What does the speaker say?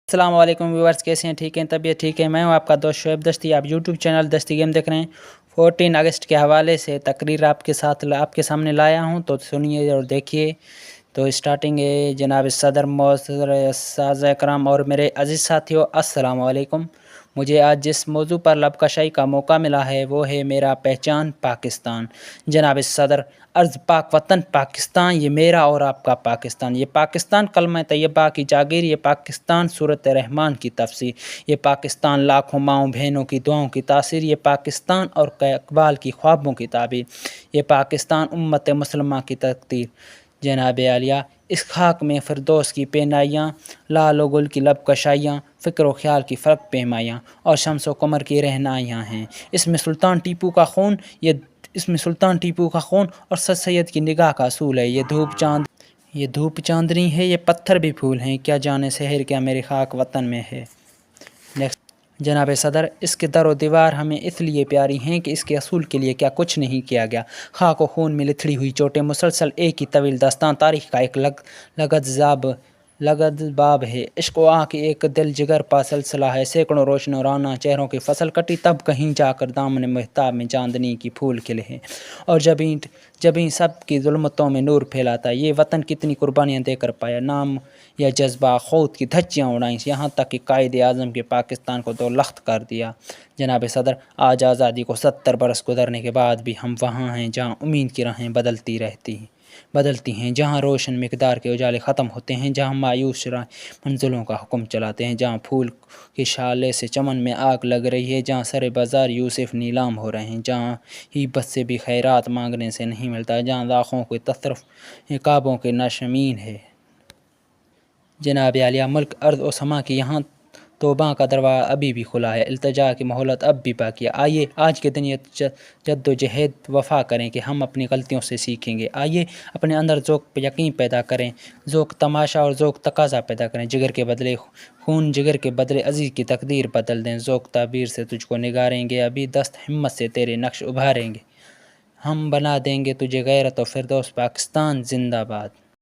السلام علیکم ویورز، کیسے ہیں؟ ٹھیک ہیں؟ طبیعت ٹھیک ہے؟ میں ہوں آپ کا دوست شعیب دستی۔ آپ یوٹیوب چینل دستی گیم دیکھ رہے ہیں۔ 14 اگست کے حوالے سے تقریر آپ کے سامنے لایا ہوں، تو سنیے اور دیکھیے۔ تو اسٹارٹنگ ہے جناب صدر، معزز اساتذہ کرام اور میرے عزیز ساتھیوں، السلام علیکم۔ مجھے آج جس موضوع پر لب کشائی کا موقع ملا ہے وہ ہے میرا پہچان پاکستان۔ جناب صدر، عرض پاک وطن پاکستان، یہ میرا اور آپ کا پاکستان، یہ پاکستان کلمہ طیبہ کی جاگیر، یہ پاکستان سورۃ رحمان کی تفسیر، یہ پاکستان لاکھوں ماؤں بہنوں کی دعاؤں کی تاثیر، یہ پاکستان اور اقبال کی خوابوں کی تعبیر، یہ پاکستان امت مسلمہ کی تقدیر۔ جناب عالیہ، اس خاک میں فردوس کی پینائیاں، لال و گل کی لب کشائیاں، فکر و خیال کی فرق پیمائیاں اور شمس و قمر کی رہنائیاں ہیں۔ اس میں سلطان ٹیپو کا خون اور سر سید کی نگاہ کا اصول ہے۔ یہ دھوپ چاندنی ہے، یہ پتھر بھی پھول ہیں، کیا جانے سحر کیا میرے خاک وطن میں ہے۔ جناب صدر، اس کے در و دیوار ہمیں اس لیے پیاری ہیں کہ اس کے اصول کے لیے کیا کچھ نہیں کیا گیا۔ خاک و خون میں لتھڑی ہوئی چوٹیں، مسلسل ایک ہی طویل داستان، تاریخ کا ایک لغز باب ہے۔ عشق و آہ کی ایک دل جگر پا سلسلہ ہے، سینکڑوں روشن رانہ چہروں کی فصل کٹی، تب کہیں جا کر دامن مہتاب میں چاندنی کی پھول کھلے ہیں، اور جبیں سب کی ظلمتوں میں نور پھیلاتا ہے۔ یہ وطن کتنی قربانیاں دے کر پایا، نام یا جذبہ خود کی دھجیاں اڑائیں، یہاں تک کہ قائد اعظم کے پاکستان کو دو لخت کر دیا۔ جناب صدر، آج آزادی کو 70 برس گزرنے کے بعد بھی ہم وہاں ہیں جہاں امید کی راہیں بدلتی ہیں، جہاں روشن مقدار کے اجالے ختم ہوتے ہیں، جہاں مایوس منزلوں کا حکم چلاتے ہیں، جہاں پھول کے شعلے سے چمن میں آگ لگ رہی ہے، جہاں سر بازار یوسف نیلام ہو رہے ہیں، جہاں ہیبت سے بھی خیرات مانگنے سے نہیں ملتا، جہاں لاکھوں کے تصرف کعبوں کے نشمین ہے۔ جناب عالیہ، ملک ارض و سما کی یہاں توبہ کا دروازہ ابھی بھی کھلا ہے، التجا کی مہلت اب بھی باقی ہے۔ آئیے آج کے دن یہ جد و جہد وفا کریں کہ ہم اپنی غلطیوں سے سیکھیں گے۔ آئیے اپنے اندر ذوق یقین پیدا کریں، ذوق تماشا اور ذوق تقاضا پیدا کریں، جگر کے بدلے خون، جگر کے بدلے عزیز کی تقدیر بدل دیں، ذوق تعبیر سے تجھ کو نگاریں گے، ابھی دست ہمت سے تیرے نقش ابھاریں گے، ہم بنا دیں گے تجھے غیرت و فردوس، پاکستان زندہ باد۔